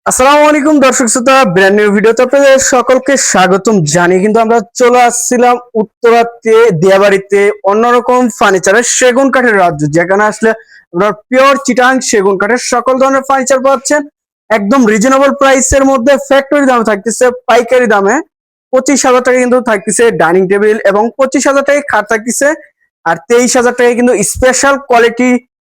আসসালামু আলাইকুম দর্শক শ্রোতা, ব্র্যান্ড নিউ ভিডিওতে আপনাদের সকলকে স্বাগতম জানিয়ে কিন্তু আমরা চলে আসছিলাম উত্তরাতে দিয়াবাড়িতে অন্যরকম ফার্নিচারের সেগুন কাঠের রাজ্য, যেখানে আসলে আপনারা পিওর চিটাং সেগুন কাঠের সকল ধরনের ফার্নিচার পাচ্ছেন একদম রিজনেবল প্রাইসের মধ্যে। ফ্যাক্টরি দামে থাকতেছে পাইকারি দামে 25,000 টাকা কিন্তু থাকতেছে ডাইনিং টেবিল এবং 25,000 টাকায় খাট থাকতেছে, আর 23,000 টাকায় কিন্তু স্পেশাল কোয়ালিটি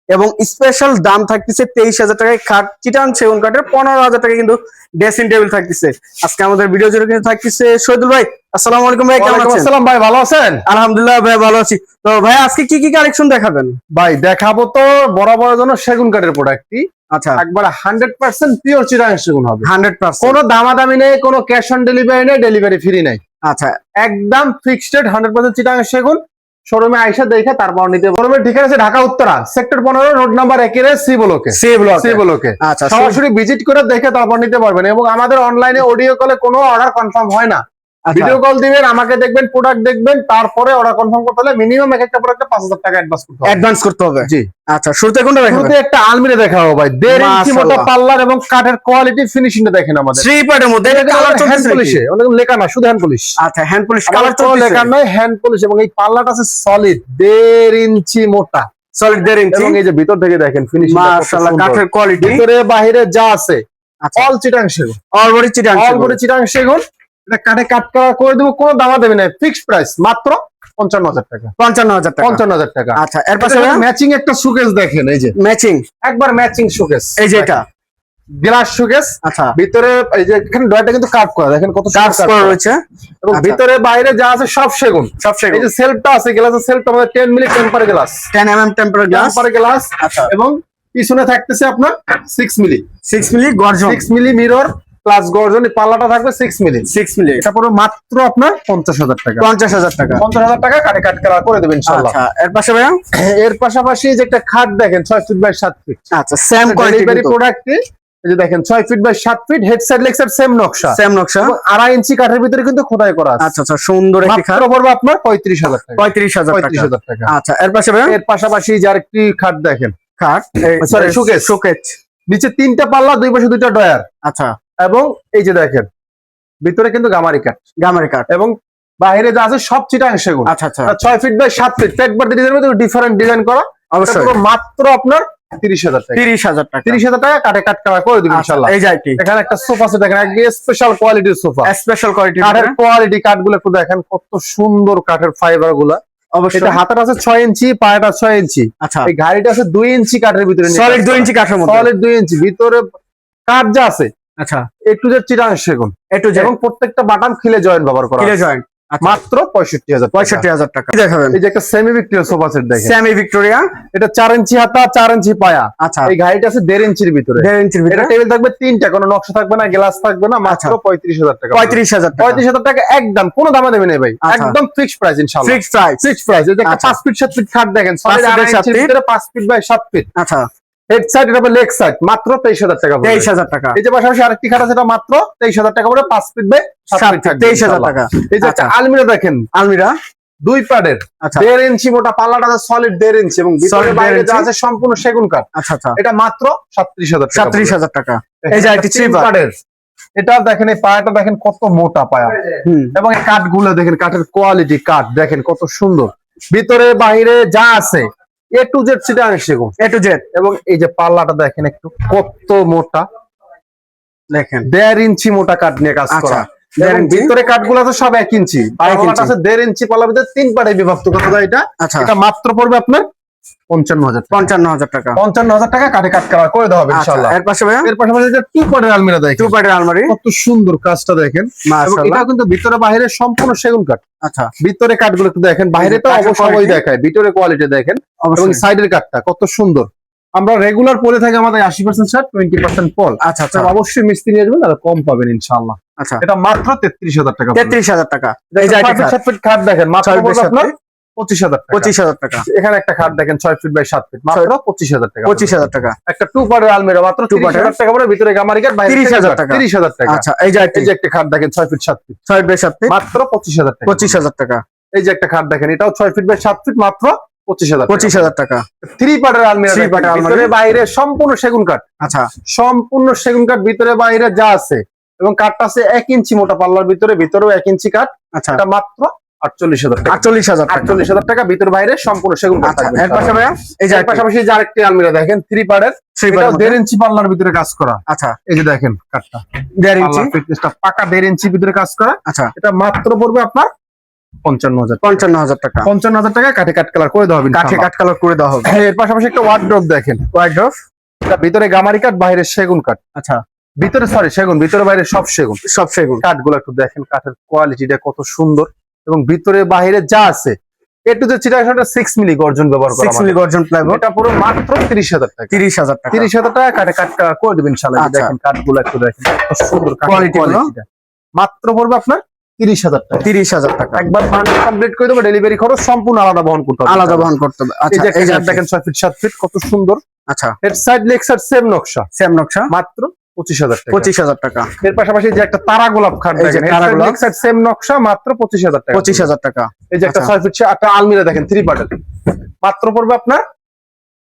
এবং স্পেশাল দাম থাকতেছে 23,000 টাকায় খাট চিটাং সেগুন কাঠের। 15,000 টাকা কিন্তু ড্রেসিং টেবিল থাকতেছে। আজকে আমাদের ভিডিও জুড়ে কিন্তু থাকতেছে শহীদুল ভাই। আসসালামু আলাইকুম ভাই, কেমন আছেন? আসসালাম ভাই, ভালো আছেন? আলহামদুলিল্লাহ ভাই, ভালো আছি। তো ভাই আজকে কি কি কালেকশন দেখাবেন? ভাই দেখাবো তো বরাবর জন্য সেগুন কাঠের প্রোডাক্টটি আচ্ছা, একবার 100% পিওর চিটাং সেগুন হবে। 100%। কোনো দামাদামি নেই, কোনো ক্যাশ অন ডেলিভারি নেই, ডেলিভারি ফ্রি নাই। আচ্ছা, একদম ফিক্সড রেট 100% চিটাং সেগুন। শোরুমে আইসা দেখে তারপর নিতে। শোরুমের ঠিকানা আছে Dhaka Uttara sector 15 road number 1 এর সি ব্লকে। সি ব্লকে আচ্ছা, সরাসরি ভিজিট করে দেখে তারপর নিতে পারবেন। এবং আমাদের অনলাইনে অডিও কলে কোনো অর্ডার কনফার্ম হয় না। ভিডিও কল দিবেন, আমাকে দেখবেন, প্রোডাক্ট দেখবেন, তারপরে অর্ডার কনফার্ম করতে হলে মিনিমাম এক একটা প্রোডাক্টে 5,000 টাকা অ্যাডভান্স করতে হবে। জি। আচ্ছা, শুরুতে কোনটা দেখাবেন? শুরুতে একটা আলমিরা দেখাবো ভাই, 1.5 ইঞ্চি মোটা পাল্লার এবং কাঠের কোয়ালিটি ফিনিশিংটা দেখেন আমাদের। 3 পার্টের মধ্যে কালার হ্যান্ড পলিশে, অনেক লেখা না, শুধু হ্যান্ড পলিশ। আচ্ছা, হ্যান্ড পলিশ কালার তো লেখা নয়, হ্যান্ড পলিশ। এবং এই পাল্লাটা আছে সলিড 1.5 ইঞ্চি মোটা, সলিড 1.5 ইঞ্চি। এবং এই যে ভিতর থেকে দেখেন ফিনিশিং, মাশাআল্লাহ, কাঠের কোয়ালিটি ভিতরে বাইরে যা আছে অল চিটাং সেগুন, অল বডি চিটাং সেগুন। এটা কাঠে কাট করা করে দেবো, কোনো দামা দেবে না। ফিক্সড প্রাইস মাত্র 55,000 টাকা। 55,000 টাকা। 55,000 টাকা। আচ্ছা, এর পাশে ম্যাচিং একটা শোকেস দেখেন, এই যে ম্যাচিং, একবার ম্যাচিং শোকেস, এই যে এটা গ্লাস শোকেস। আচ্ছা, ভিতরে এই যে এখানে ডয়ারটা কিন্তু কাট করা, দেখেন কত কাজ করা রয়েছে। এবং ভিতরে বাইরে যা আছে সব সেগুন, সব সেগুন। এই যে সেলফটা আছে, গ্লাসের সেলফটা আমাদের 10 milli temper glass, 10 mm temper glass. আচ্ছা। এবং পিছনে থাকতেছে আপনার 6 মিলি 6 মিলি গর্জন, 6 মিলি মিরর প্লাস গর্জন। পাল্লাটা থাকবে 6 মিলি 6 মিলি। এটা পুরো মাত্র আপনার 50,000 টাকা। 50,000 টাকা। 50,000 টাকা কাটে কাট করা করে দেবেন ইনশাআল্লাহ। আচ্ছা, এর পাশে ভাইয়া এর পাশাপাশি যে একটা খাট দেখেন 6 ফিট বাই 7 ফিট। আচ্ছা, সেম কোয়ালিটি প্রোডাক্ট। এই যে দেখেন 6 feet by 7 feet, head side leg side same নকশা, সেম নকশা। 2.5 ইঞ্চি কাঠের ভিতরে কিন্তু খোদাই করা আছে। আচ্ছা, আচ্ছা, সুন্দর একটি খাট। মাত্র পড়বে আপনার 35,000 টাকা। 35,000 টাকা। আচ্ছা, এর পাশে ভাইয়া এর পাশাপাশি যে আরেকটি খাট দেখেন, খাট, সরি শোকেস। শোকেস, নিচে 3টা পাল্লা, দুই পাশে 2টা ডয়ার। আচ্ছা, এবং এই যে দেখেন ভিতরে কিন্তু গামারি কাঠ, গামারি কাঠ, এবং বাইরে যা আছে সব চিটাং সেগুন। আচ্ছা, আচ্ছা, 6 ফিট বাই 7 ফিট, একবার ডিজাইনের মধ্যে ডিফারেন্ট ডিজাইন করা। অবশ্যই মাত্র আপনার 30,000 টাকা। 30,000 টাকা। 30,000 টাকা কাটে কাট করা করে দিবেন ইনশাআল্লাহ। এই যে এটি এখানে একটা সোফা আছে দেখেন, একদম স্পেশাল কোয়ালিটির সোফা, স্পেশাল কোয়ালিটি কাঠের কোয়ালিটি। কাঠগুলো একটু দেখেন কত সুন্দর কাঠের ফাইবার গুলা। অবশ্যই। এটা হাতাটা আছে 6 ইঞ্চি, পায়াটা 6 ইঞ্চি। আচ্ছা, এই গাড়িটা আছে 2 ইঞ্চি কাঠের ভিতরে, সলিড 2 ইঞ্চি কাঠের মধ্যে, সলিড 2 ইঞ্চি ভিতরে কাঠ যা আছে। আচ্ছা, একটু যে চিটাং সেগুন, একটু এবং প্রত্যেকটা বাটাম খিলে জয়েন্ট ব্যবহার করা কিলে আছে। জয়েন্ট। মাত্র 65,000 65,000 টাকা। দেখাবেন এই যে একটা সেমি ভিক্টোরিয়া সোফা সেট দেখেন, সেমি ভিক্টোরিয়া। এটা 4 ইঞ্চি হাতা, 4 ইঞ্চি পায়া। আচ্ছা, এই গাড়িটা আছে 1.5 ইঞ্চির ভিতরে। 1.5 ইঞ্চির এটা ভিতরে। টেবিল থাকবে 3টা, কোনো নকশা থাকবে না, গ্লাস থাকবে না। মাত্র 35,000 টাকা। 35,000 টাকা। 35,000 টাকা একদম, কোনো দামা দেবে না ভাই, একদম ফিক্সড প্রাইস ইনশাআল্লাহ। Fixed price. Fixed price. এই যে একটা 5 ফিট 7 ফিট খাট দেখেন, সলিড 2.5 ইঞ্চির ভিতরে 5 ফিট বাই 7 ফিট। আচ্ছা, হেড সাইড এটা লেগ সাইড, মাত্র 23,000 টাকা। 23,000 টাকা। এই যে পাশাপাশি আরেকটি খাট আছে, এটা মাত্র 23,000 টাকা করে, 5 ফিট বাই 7 ফিট থাকবে 23,000 টাকা। এই যে একটা আলমিরা দেখেন, আলমিরা 2 পার্টের, আচ্ছা, 1.5 ইঞ্চি মোটা, পাল্লাটা আছে সলিড 1.5 ইঞ্চি, এবং ভিতরে বাইরে যা আছে সম্পূর্ণ সেগুন কাঠ। আচ্ছা, আচ্ছা, এটা মাত্র 37,000 টাকা। 37,000 টাকা। এই যে এটি 3 পার্টের, এটা দেখেন, এই পায়াটা দেখেন কত মোটা পায়া, এবং এই কাঠগুলো দেখেন, কাঠের কোয়ালিটি, কাঠ দেখেন কত সুন্দর। ভিতরে বাইরে যা আছে A to Z চিটাং সেগুন, A to Z। এবং এই যে পাল্লাটা দেখেন একটু কত মোটা, দেখেন 1.5 ইঞ্চি মোটা কাঠ নিয়ে কাজ করা। এবং ভিতরে কাঠগুলো আছে সব 1 ইঞ্চি, পাল্লাটা আছে 1.5 ইঞ্চি, পাল্লার ভিতরে 3 পার্টে বিভক্ত করা। এটা এটা মাত্র পড়বে আপনার 55,000 টাকা। 55,000 টাকা। 55,000 টাকা কাটে কাট করা করে দেওয়া হবে ইনশাআল্লাহ। এর পাশে ভাইয়া এর পাশাপাশি যে 2 পার্টের আলমিরা দেখেন, 2 পার্টের আলমারি, কত সুন্দর কাজটা দেখেন। এবং এটা কিন্তু ভিতরে বাইরে সম্পূর্ণ সেগুন কাঠ। আচ্ছা, ভিতরে কাঠগুলো একটু দেখেন, বাইরে তো অবশ্যই দেখায়, ভিতরে কোয়ালিটি দেখেন, এবং সাইডের কাঠটা কত সুন্দর। আমরা রেগুলার পরে থাকি আমাদের 80% শার্ট, 20% পল। আচ্ছা, আচ্ছা, অবশ্যই মিস্ত্রি নিয়ে আসবেন, তাহলে কম পাবেন ইনশাআল্লাহ। আচ্ছা, এটা মাত্র 33,000 টাকা। 33,000 টাকা। এই যে খাট দেখেন, মাত্র আপনার 25,000 টাকা। 25,000 টাকা। এখানে একটা খাট দেখেন 6 ফিট বাই 7 ফিট, মাত্র 25,000 টাকা। 25,000 টাকা। একটা 2 পার্টের আলমিরা মাত্র 30,000 টাকা করে, ভিতরে গামারি কাঠ, বাইরে 30,000 টাকা। 30,000 টাকা। আচ্ছা, এই যে একটা খাট দেখেন 6 ফিট 7 ফিট, 6 বাই 7 ফিট, মাত্র 25,000 টাকা। 25,000 টাকা। এই যে একটা খাট দেখেন, এটাও 6 ফিট বাই 7 ফিট, মাত্র 25,000 25,000 টাকা। 3 পার্টের আলমিরা, 3 পার্টের আলমারি। ভিতরে বাইরে সম্পূর্ণ সেগুন কাঠ, আচ্ছা সম্পূর্ণ সেগুন কাঠ, ভিতরে বাইরে যা আছে, এবং কাঠটা আছে 1 ইঞ্চি মোটা পাল্লার ভিতরে, ভিতরেও 1 ইঞ্চি কাঠ। আচ্ছা এটা মাত্র 48,000 টাকা। 48,000 টাকা। 48,000 টাকা, ভিতর বাইরে সম্পূর্ণ সেগুন কাঠ আচ্ছা থাকবে। এর পাশে ভাইয়া এই যে এর পাশাপাশি যে আরেকটি আলমিরা দেখেন 3 পার্টের, 3 এটাও পার্টের 1.5 ইঞ্চি পাল্লার ভিতরে কাজ করা। আচ্ছা এই যে দেখেন কাঠটা, 1.5 ইঞ্চি পাল্লার ফিটনেসটা পাকা 1.5 ইঞ্চি ভিতরে কাজ করা। আচ্ছা এটা মাত্র পড়বে আপনার 55,000 টাকা। 55,000 টাকা। 55,000 টাকা, কাঠে কাঠ কালার করে দেওয়া হবে কাঠে ইনশাআল্লাহ। কাঠ কালার করে দেওয়া হবে। এর পাশাপাশি একটা ওয়ার্ডরোব দেখেন, ওয়ার্ডরোব এটা ভিতরে গামারি কাঠ, বাইরে সেগুন কাঠ। আচ্ছা ভিতরে সেগুন, ভিতরে বাইরে সব সেগুন। সব সেগুন। কাঠগুলো একটু দেখেন, কাঠের কোয়ালিটিটা কত সুন্দর, এবং ভিতরে বাইরে যা আছে একটু যে চিটাগাংটা 6 মিলি গর্জন ব্যবহার করা, 6 মিলি গর্জন প্লাইবোর্ড। এটা পুরো মাত্র 30,000 টাকা। 30,000 টাকা। 30,000 টাকা কাঠে কাঠ কালার করে দেবেন ইনশাআল্লাহ। এই যে আচ্ছা। দেখেন কাঠগুলো একটু দেখেন কত সুন্দর কোয়ালিটি গুলো। কোয়ালিটিটা, মাত্র পড়বে আপনার 30,000 টাকা। 30,000 টাকা। একবার বান্ডেল কমপ্লিট করে দেবো, ডেলিভারি খরচ সম্পূর্ণ আলাদা বহন করতে হবে। আলাদা বহন করতে হবে। এই আচ্ছা যে এই যে দেখেন 6 ফিট 7 ফিট কত সুন্দর। আচ্ছা head side leg side same নকশা, সেম নকশা মাত্র 25,000 টাকা। 25,000 টাকা। এর পাশাপাশি যে একটা তারা গোলাপ খাট এই যে দেখেন, তারা গোলাপ। সেম নকশা, মাত্র 25,000 টাকা। 25,000 টাকা। এই যে একটা আচ্ছা। 6 ফিট একটা আলমিরা দেখেন 3 পার্টের, মাত্র পড়বে আপনার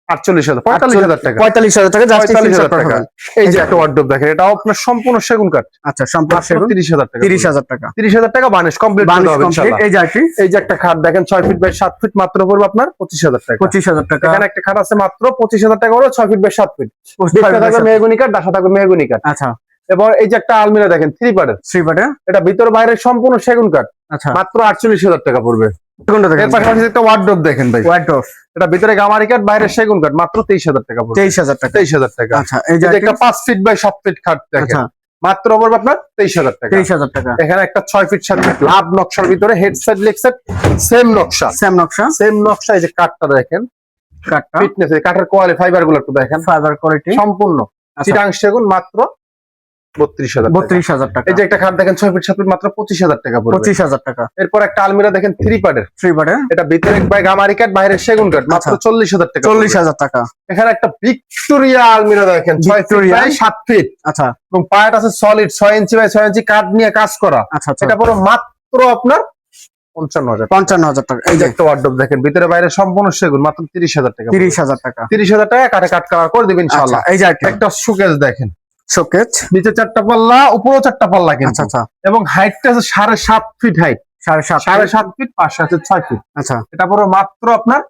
48,000 45,000 টাকা। 45,000 টাকা জাস্ট 45,000 টাকা। টাকা। এই যে একটা ওয়ার্ডরোব দেখেন, এটাও আপনার সম্পূর্ণ সেগুন কাঠ, আচ্ছা সম্পূর্ণ মাত্র সেগুন। 30,000 টাকা। 30,000 টাকা। 30,000 টাকা বানিশ কমপ্লিট করে বানিশ দেওয়া হবে কমপ্লিট। ইনশাআল্লাহ। এই যে আরটি এই যে একটা খাট দেখেন 6 ফিট বাই 7 ফিট, মাত্র পড়বে আপনার 25,000 টাকা। 25,000 টাকা। এখানে একটা খাট আছে মাত্র 25,000 টাকা, হলো 6 ফিট বাই 7 ফিট। 6 দিকটা বাই থাকবে 7 মেহগনি কাঠ, ডাসা থাকবে মেহগনি কাঠ। আচ্ছা এবং এই যে একটা আলমিরা দেখেন 3 পার্টের, 3 পার্টে এটা ভিতর বাইরে সম্পূর্ণ সেগুন কাঠ, আচ্ছা মাত্র 48,000 টাকা পড়বে। কোনটা এর দেখেন? পাশাপাশি একটা ওয়ার্ডরোব দেখেন ভাই, ওয়ার্ডরোব এটা ভিতরে গামারি কাঠ, বাইরে সেগুন কাঠ, মাত্র 23,000 টাকা পড়বে। 23,000 টাকা। 23,000 টাকা। আচ্ছা এই যে এই যে আরটি একটা 5 ফিট বাই 7 ফিট খাট দেখেন, আচ্ছা মাত্র পড়বে আপনার 23,000 টাকা। 23,000 টাকা। এখানে একটা 6 ফিট 7 ফিট লাভ নকশার ভিতরে head side leg side same নকশা, সেম নকশা। সেম নকশা। এই যে কাঠটা দেখেন, কাঠটা ফিটনেস, এই কাঠের কোয়ালিটি ফাইবার গুলো একটু দেখেন, ফাইবার কোয়ালিটি সম্পূর্ণ আচ্ছা। চিটাং সেগুন, মাত্র 32,000 টাকা। 32,000 টাকা। এই যে একটা খাট দেখেন 6 ফিট 7 ফিট, মাত্র 25,000 টাকা পড়বে। 25,000 টাকা। এরপর একটা আলমিরা দেখেন 3 পার্টের, 3 পার্টে এটা ভিতরে বাই গামারি কাঠ, বাইরে সেগুন কাঠ, মাত্র আচ্ছা। 40,000 টাকা। 40,000 টাকা। এখানে একটা ভিক্টোরিয়া আলমিরা দেখেন 6 ফিট ভিক্টোরিয়া। বাই 7 ফিট, আচ্ছা এবং পায়াটা আছে সলিড 6 ইঞ্চি বাই 6 ইঞ্চি কাঠ নিয়ে কাজ করা। আচ্ছা আচ্ছা এটা পুরো মাত্র আপনার 55,000। 55,000 টাকা। এই যে একটা ওয়ার্ডরোব দেখেন, ভিতরে বাইরে সম্পূর্ণ সেগুন, মাত্র 30,000 টাকা। 30,000 টাকা। 30,000 টাকা কাঠে কাঠ কালার করে দেবেন আচ্ছা ইনশাআল্লাহ। এই যে আরটি একটা শোকেস দেখেন, শোকেজ। নিচে 4টা পাল্লা, উপরেও 4টা পাল্লা আচ্ছা কিন্তু, আচ্ছা এবং হাইটটা আছে 7.5 ফিট হাইট, 7.5 7.5 ফিট, পাশে আছে 6 ফিট। আচ্ছা এটা পুরো মাত্র আপনার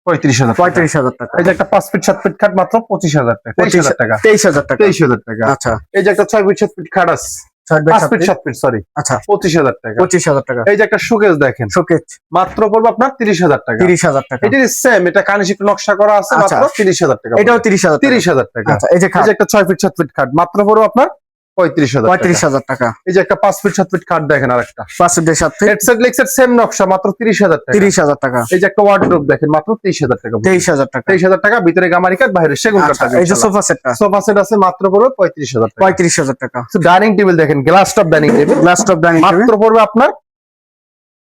35,000 টাকা। 35,000 টাকা। এই যে একটা 5 ফিট 7 ফিট খাট, মাত্র 25,000 টাকা। 23,000 টাকা। 23,000 টাকা। 23,000 টাকা। আচ্ছা এই যে একটা 6 ফিট 7 ফিট খাট আছে, 6 বাই 5 7 ফিট 7 ফিট, সরি, আচ্ছা 25,000 টাকা। 25,000 টাকা। এই যে একটা শোকেস দেখেন, শোকেজ মাত্র পড়বে আপনার 30,000 টাকা। 30,000 টাকা। এটা সেম, এটা কানিশ একটু নকশা করা আছে, আচ্ছা। মাত্র 30,000 টাকা। এটাও 30,000 টাকা। 30,000 টাকা। আচ্ছা এই যে এই খাট যে একটা 6 ফিট 7 ফিট খাট, মাত্র পড়বে আপনার 35,000 টাকা। 35,000 টাকা। এই যে একটা 5 ফিট 7 ফিট খাট দেখেন, আরেকটা 5 feet 7 feet head side leg side same নকশা, মাত্র 30,000 টাকা। 30,000 টাকা। এই যে একটা ওয়ার্ডরোব দেখেন, মাত্র 23,000 টাকা। 23,000 টাকা। 23,000 টাকা, ভিতরে গামারি কাঠ, বাইরে সেগুন কাঠ আচ্ছা থাকবে এই যে ইনশাআল্লাহ। সোফা সেটটা সোফা সেট আছে, মাত্র পড়বে 35,000 টাকা। 35,000 টাকা। ডাইনিং টেবিল দেখেন, glass top dining table, glass top dining table মাত্র পড়বে আপনার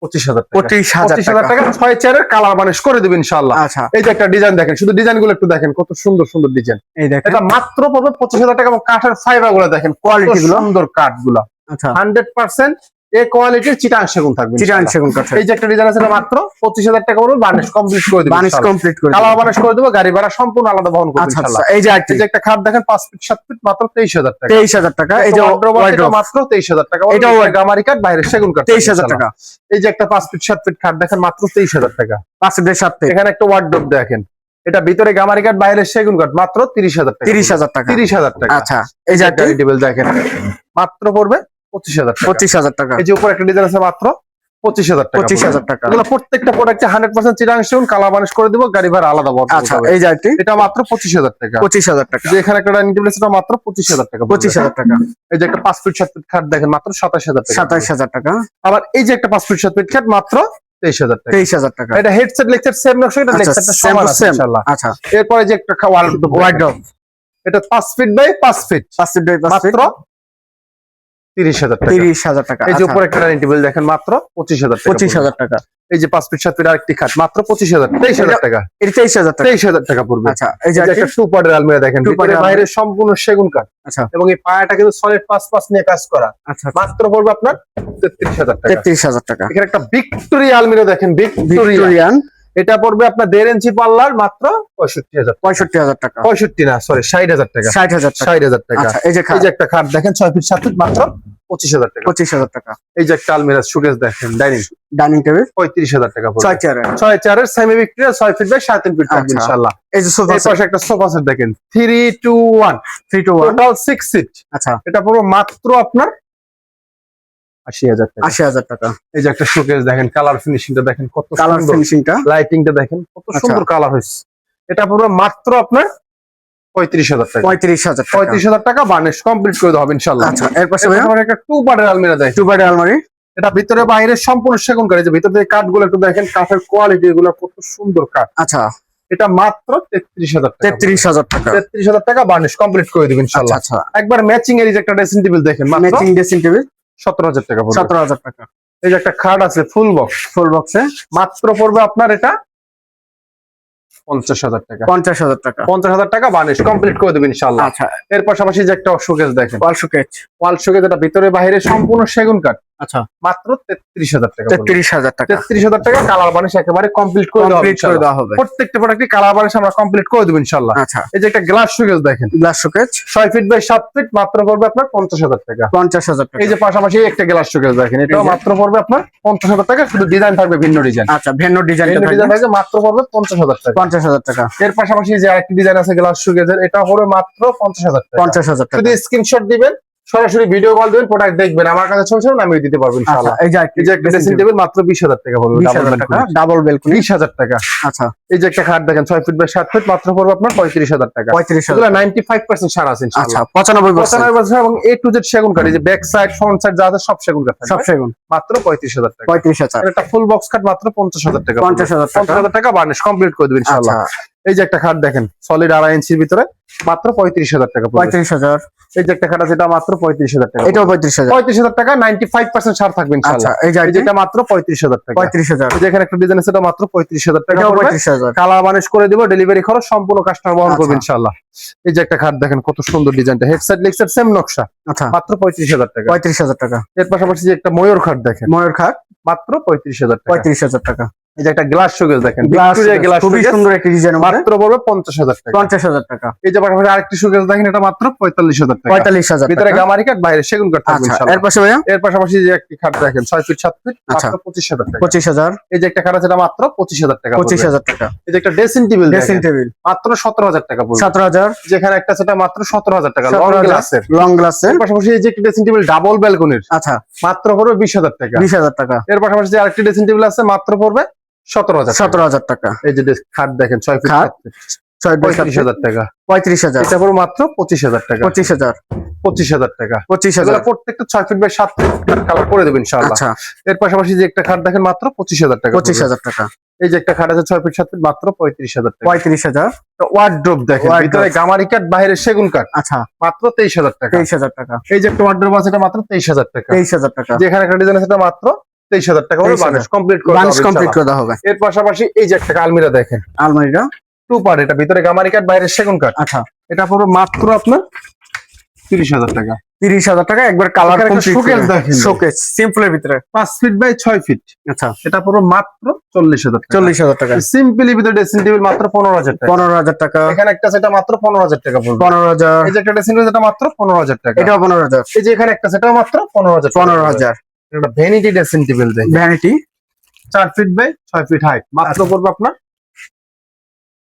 25,000 টাকা। 25,000 টাকা 6 চেয়ারের কালার বানিশ করে দেবেন ইনশাআল্লাহ। আচ্ছা এই যে একটা ডিজাইন দেখেন, শুধু ডিজাইন গুলো একটু দেখেন, কত সুন্দর সুন্দর ডিজাইন। এই দেখেন এটা মাত্র পড়বে 25,000 টাকা, এবং কাঠের ফাইবার গুলো দেখেন, কোয়ালিটি কোয়ালিটি গুলো সুন্দর কাঠ গুলা, আচ্ছা 100% এ কোয়ালিটির চিটাং সেগুন থাকবে চিটাং ইনশাআল্লাহ। সেগুন কাঠ। এই যে একটা ডিজাইন আছে, এটা মাত্র 25,000 টাকা পড়বে, বানিশ কমপ্লিট করে দেবেন বানিশ ইনশাআল্লাহ। কমপ্লিট করে কালার বানিশ করে দেবো, গাড়ি ভাড়া সম্পূর্ণ আলাদা বহন করবে আচ্ছা ইনশাআল্লাহ। আচ্ছা এই যে আরটি এই যে একটা খাট দেখেন 5 ফিট 7 ফিট, মাত্র 23,000 টাকা। 23,000 টাকা। এই যে ওয়ার্ডরোব আছে, এটা ওয়ার্ডরোব মাত্র 23,000 টাকা। এটাও এটাও গামারি কাঠ, বাইরে সেগুন কাঠ 23,000 টাকা। এই যে একটা 5 ফিট 7 ফিট খাট দেখেন, মাত্র 23,000 টাকা। 5 ফিট 7 ফিট এখানে একটা ওয়ার্ডরোব দেখেন, এটা ভিতরে গামারি কাঠ, বাইরে সেগুন কাঠ, মাত্র 30,000 টাকা। 30,000 টাকা। 30,000 টাকা। আচ্ছা এই যে আরটি ডাইনিং টেবিল দেখেন, মাত্র পড়বে 25,000 টাকা। 25,000 টাকা। এই যে উপরে একটা ডিজাইন আছে, মাত্র 25,000 টাকা। 25,000 টাকা। এগুলো প্রত্যেকটা প্রোডাক্টে 100% চিটাং সেগুন, কালার বানিশ করে দিব, গাড়ি ভাড়া আলাদা বহন করতে আচ্ছা হবে। এই যে আরটি এটা মাত্র 25,000 টাকা। 25,000 টাকা। যে এখানে একটা ডাইনিং টেবিল আছে, এটা মাত্র 25,000 টাকা পড়বে। 25,000 টাকা। এই যে একটা 5 ফিট 7 ফিট খাট দেখেন, মাত্র 27,000 টাকা। 27,000 টাকা। আবার এই যে একটা 5 ফিট 7 ফিট খাট, মাত্র 23,000 টাকা। 23,000 টাকা। এটা হেডসেট লেকচার সেম নকশা, এটা আচ্ছা লেকচারটা সেম সমান টু আছে সেম ইনশাআল্লাহ। আচ্ছা এরপরে যে একটা ওয়ার্ডরোব এটা 5 feet by 5 feet, 5 feet by 5 feet মাত্র 30,000 টাকা। 30,000 টাকা। এই যে আচ্ছা উপরে একটা ডাইনিং টেবিল দেখেন, মাত্র 25,000 টাকা। 25,000 টাকা। এই যে 5 ফিট 7 ফিট আরেকটি খাট, মাত্র 25,000, 23,000 টাকা। এটা 23,000 টাকা। 23,000 টাকা পড়বে। আচ্ছা এই যে এই যে আরটি একটা 2 পার্টের আলমিরা দেখেন, 2 ভিতরে পার্টের বাইরে সম্পূর্ণ সেগুন কাঠ, আচ্ছা এবং এই পায়াটা কিন্তু সলিড 5 নিয়ে কাজ করা, আচ্ছা মাত্র পড়বে আপনার 33,000 টাকা। 33,000 টাকা। এখানে একটা ভিক্টোরিয়া আলমিরা দেখেন, ভিক্টোরিয়া ভিক্টোরিয়ান এটা পড়বে আপনার 1.5 ইঞ্চি পাল্লার মাত্র 65,000। 65,000 টাকা। 65 না, সরি 60,000 টাকা। 60,000 টাকা। 60,000 টাকা। আচ্ছা, এই যে এই যে একটা খাট দেখেন 6 ফিট 7 ফিট মাত্র 25,000 টাকা। 25,000 টাকা। এই যে একটা আলমিরা শোকেস দেখেন ডাইনিং টেবিল 35,000 টাকা পড়বে। 6 চেয়ারের। 6 চেয়ারের semi Victoria 6 feet by 3.5 feet থাকবে আচ্ছা। ইনশাআল্লাহ। এই যে সোফা এর পাশে একটা সোফা সেট দেখেন 3 to 1 3 to 1। Total 6 seat. আচ্ছা, এটা পুরো মাত্র আপনার 80,000 টাকা। 80,000 টাকা। এই যে একটা শোকেস দেখেন কালার ফিনিশিংটা দেখেন কত কালার সুন্দর, ফিনিশিংটা লাইটিংটা দেখেন কত আচ্ছা। সুন্দর কালার হয়েছে। এটা পুরো মাত্র আপনার 35,000 টাকা। 35,000 টাকা। 35,000 টাকা বার্নিশ কমপ্লিট করে দেওয়া হবে ইনশাআল্লাহ। আচ্ছা, এর পাশে ভাইয়া আমার একটা 2 পার্টের আলমিরা দেখেন। 2 বেড আলমারি। এটা ভিতরে বাইরে সম্পূর্ণ সেগুন কাঠ। এই যে ভিতরে কাঠগুলো একটু দেখেন, কাঠের কোয়ালিটি এগুলো কত সুন্দর কাঠ। আচ্ছা, এটা মাত্র 33,000 টাকা। 33,000 টাকা। 33,000 টাকা বার্নিশ কমপ্লিট করে দিবেন আচ্ছা ইনশাআল্লাহ। আচ্ছা, একবার ম্যাচিং এর এই যে একটা ড্রেসিং টেবিল দেখেন মাত্র ম্যাচিং ড্রেসিং টেবিল 17,000 টাকা পড়বে। 17,000 টাকা। এই যে একটা খাট আছে ফুল বক্স, ফুল বক্সে মাত্র পড়বে আপনার এটা 50,000 টাকা। 50,000 টাকা। 50,000 টাকা বার্নিশ কমপ্লিট করে দেবেন ইনশাআল্লাহ। আচ্ছা, এর পাশাপাশি যে একটা শোকেস দেখেন ওয়াল শোকেস। ওয়াল শোকেস, এটা ভিতরে বাইরে সম্পূর্ণ সেগুন কাঠ, আচ্ছা, মাত্র 33,000 টাকা পড়বে। 33,000 টাকা। 33,000 টাকা কালার বার্নিশ একেবারে কমপ্লিট করে দেওয়া হবে কমপ্লিট করে ইনশাআল্লাহ। দেওয়া হবে। প্রত্যেকটা প্রোডাক্টে কালার বার্নিশ আমরা কমপ্লিট করে দেব ইনশাআল্লাহ। আচ্ছা, এই যে একটা গ্লাস শোকেস দেখেন glass showcase 6 feet by 7 feet মাত্র পড়বে আপনার 50,000 টাকা। 50,000 টাকা। এই যে পাশাপাশি একটা গ্লাস শোকেস দেখেন, এটাও এই যে। মাত্র পড়বে আপনার 50,000 টাকা, শুধু ডিজাইন থাকবে ভিন্ন ডিজাইন। আচ্ছা, ভিন্ন ডিজাইনটা ভিন্ন ডিজাইন থাকবে থাকবে মাত্র পড়বে 50,000 টাকা। 50,000 টাকা। এর পাশাপাশি যে আরেকটি ডিজাইন আছে গ্লাস শোকেসের, এটা পড়বে মাত্র 50,000 টাকা। 50,000 টাকা। শুধু স্ক্রিনশট দিবেন, সরাসরি ভিডিও কল দিবেন, প্রোডাক্ট দেখবেন, আমার কাছে ছবি ছবি আমি দিতে পারবো আচ্ছা, ইনশাআল্লাহ। এই যে এই যে একটা ড্রেসিং টেবিল মাত্র 20,000 টাকা পড়বে। 20,000 টাকা। ডাবল বেলকনি 20,000 টাকা। আচ্ছা, এই যে একটা খাট দেখেন 6 ফিট বাই 7 ফিট মাত্র পড়বে আপনার 35,000 টাকা। 35,000। এগুলো 95% ছাড় আছে আচ্ছা, ইনশাআল্লাহ। 95%। 95% এবং A to Z সেগুন কাঠ, এই যে ব্যাক সাইড ফ্রন্ট সাইড যা আছে সব সেগুন কাঠ সব থাকবে, সেগুন মাত্র 35,000 টাকা। 35,000। আর একটা ফুল বক্স কাঠ মাত্র 50,000 টাকা। 50,000 টাকা। 50,000 টাকা বার্নিশ কমপ্লিট করে দেবেন ইনশাআল্লাহ। আচ্ছা, এই যে একটা খাট দেখেন সলিড 2.5 ইঞ্চির ভিতরে মাত্র 35,000 টাকা পড়বে। 35,000। এই যে একটা খাট আছে এটা মাত্র 35,000 টাকা। এটাও 35,000। 35,000 টাকা 95% ছাড় থাকবে আচ্ছা, ইনশাআল্লাহ। এই যে এই যেটা মাত্র 35,000 টাকা। 35,000। এই যে এখানে একটা ডিজাইন আছে এটা মাত্র 35,000 টাকা এটাও পড়বে। 35,000। কালার বানিশ করে দিব, ডেলিভারি খরচ সম্পূর্ণ কাস্টমার বহন করবে আচ্ছা। ইনশাআল্লাহ। এই যে একটা খাট দেখেন কত সুন্দর ডিজাইনটা, হেডসেট লেগসেট সেম নকশা, আচ্ছা, মাত্র 35,000 টাকা। 35,000 টাকা। এর পাশাপাশি যে একটা ময়ূর খাট দেখেন ময়ূর খাট মাত্র 35,000 টাকা। 35,000 টাকা। এই যে একটা গ্লাস শোকেস দেখেন গ্লাস ভিক্টোরিয়া গ্লাস খুবই শোকেস সুন্দর একটি ডিজাইন মাত্র পড়বে 50,000 টাকা। 50,000 টাকা। এই যে পাশাপাশি আরেকটি শোকেস দেখেন এটা মাত্র 45,000 টাকা। 45,000 ভিতরে টাকা। গামারি কাঠ বাইরে সেগুন কাঠ থাকবে আচ্ছা, ইনশাআল্লাহ। এর পাশে ভাইয়া এর পাশাপাশি যে একটি খাট দেখেন 6 ফিট 7 ফিট আচ্ছা। মাত্র 25,000 টাকা। 25,000। এই যে একটা খাট আছে এটা মাত্র 25,000 টাকা পড়বে। 25,000 টাকা। এই যে একটা ড্রেসিং টেবিল ড্রেসিং দেখেন টেবিল মাত্র 17,000 টাকা পড়বে। 17,000। যেখানে একটা সেটা মাত্র 17,000 টাকা লং 17,000 গ্লাসের। লং গ্লাসের। এর পাশাপাশি এই যে একটা ড্রেসিং টেবিল ডাবল ব্যালকনির আচ্ছা, মাত্র পড়বে 20,000 টাকা। 20,000 টাকা। এর পাশাপাশি যে আরেকটি ড্রেসিং টেবিল আছে মাত্র পড়বে 17,000 টাকা। 17,000 টাকা। এই যে খাট দেখেন 6 ফিট খাট 7 ফিট 35,000 35,000 টাকা। 35,000। এটা পড়বে মাত্র 25,000 টাকা। 25,000। 25,000 টাকা। 25,000। এগুলো প্রত্যেকটা 6 ফিট বাই 7 ফিট কালার করে দেবেন ইনশাআল্লাহ। আচ্ছা, এর পাশাপাশি যে একটা খাট দেখেন মাত্র 25,000 টাকা। 25,000 টাকা। এই যে একটা খাট আছে 6 ফিট 7 ফিট মাত্র 35,000 টাকা। 35,000। ওয়ার্ড্রোব দেখেন Wardrobe। ভিতরে গামারি কাঠ বাইরে সেগুন কাঠ আচ্ছা, মাত্র 23,000 টাকা। 23,000 টাকা। এই যে একটা ওয়ার্ড্রোব আছে এটা মাত্র 23,000 টাকা। 23,000 টাকা। যেখানে একটা ডিজাইন আছে এটা মাত্র 23,000 টাকা করে 23,000 বানিশ কমপ্লিট করে বানিশ দেওয়া হবে কমপ্লিট করে ইনশাআল্লাহ। দেওয়া হবে। এর পাশাপাশি এই যে একটা আলমিরা দেখেন আলমারিটা 2 পার্ট, এটা ভিতরে গামারি কাঠ বাইরে সেগুন কাঠ, আচ্ছা, এটা পুরো মাত্র আপনার 30,000 টাকা। 30,000 টাকা। একবার কালার এখানে একটা কমপ্লিট শোকেস দেখেন। শোকেস সিম্পলের ভিতরে 5 ফিট বাই 6 ফিট, আচ্ছা, এটা পুরো মাত্র 40,000 টাকা। 40,000 টাকা। সিম্পলি ভিতরে ড্রেসিং টেবিল মাত্র 15,000 টাকা। 15,000 টাকা। এখানে একটা সেটা মাত্র 15,000 টাকা পড়বে। 15,000। এই যে একটা ড্রেসিং টেবিল এটা মাত্র 15,000 টাকা। এটাও 15,000। এই যে এখানে একটা সেটা মাত্র 15,000 টাকা। 15,000। এটা ভ্যানিটি ড্রেসিং টেবিল দেখেন vanity 4 feet by 6 feet height মাত্র পড়বে আপনার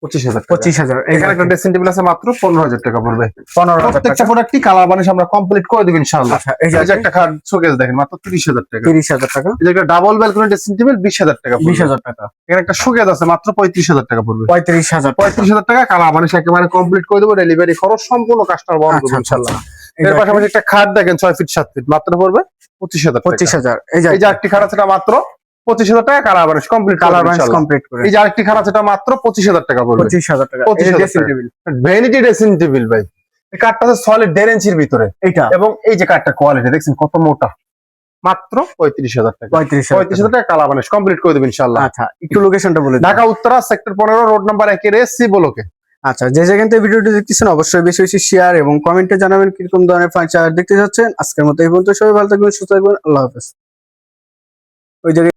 25,000 টাকা। 25,000। এখানে একটা ড্রেসিং টেবিল আছে মাত্র 15,000 টাকা পড়বে। 15,000 প্রত্যেকটা টাকা। প্রোডাক্টই কালার বানিশ আমরা কমপ্লিট করে দেব ইনশাআল্লাহ। আচ্ছা, এই এই যে একটা খাট শোকেস দেখেন মাত্র 30,000 টাকা। 30,000 টাকা। এই যে একটা ডাবল ব্যালকনি ড্রেসিং টেবিল 20,000 টাকা পড়বে। 20,000 টাকা। এখানে একটা শোকেস আছে মাত্র 35,000 টাকা পড়বে। 35,000। 35,000 টাকা কালার বানিশ একেবারে কমপ্লিট করে দেব, ডেলিভারি খরচ সম্পূর্ণ কাস্টমার বহন করবে আচ্ছা, ইনশাআল্লাহ। এই এর যে পাশাপাশি একটা খাট দেখেন 6 ফিট 7 ফিট মাত্র পড়বে 25,000 টাকা। 25,000। এই যে আরেকটি খাট আছে এটা মাত্র 25,000 টাকা colour varnish complete colour colour varnish complete করে এই যে আরেকটি খাট আছে এটা মাত্র 25,000 টাকা পড়বে। 25,000 টাকা। 25,000 ড্রেসিং টাকা। টেবিল ভ্যানিটি ড্রেসিং টেবিল ভাই, এই কাঠটা আছে সলিড 1.5 ইঞ্চির ভিতরে এইটা এবং এই যে কাঠটা কোয়ালিটি দেখছেন কত মোটা, মাত্র 35,000 টাকা। 35,000 টাকা কালার বানিশ কমপ্লিট করে দেবেন ইনশাআল্লাহ। আচ্ছা, একটু লোকেশনটা বলে দিন। Dhaka Uttara sector 15 road number 1 এর সি ব্লকে। আচ্ছা, যে যেখান থেকে ভিডিওটি দেখতেছেন অবশ্যই বেশি বেশি শেয়ার এবং কমেন্টে জানাবেন কিরকম ধরনের ফার্নিচার দেখতে যাচ্ছেন। আজকের মতো এই পর্যন্ত, সবাই ভালো থাকবেন, সুস্থ থাকবেন, আল্লাহ হাফেজ। ওই জায়গায়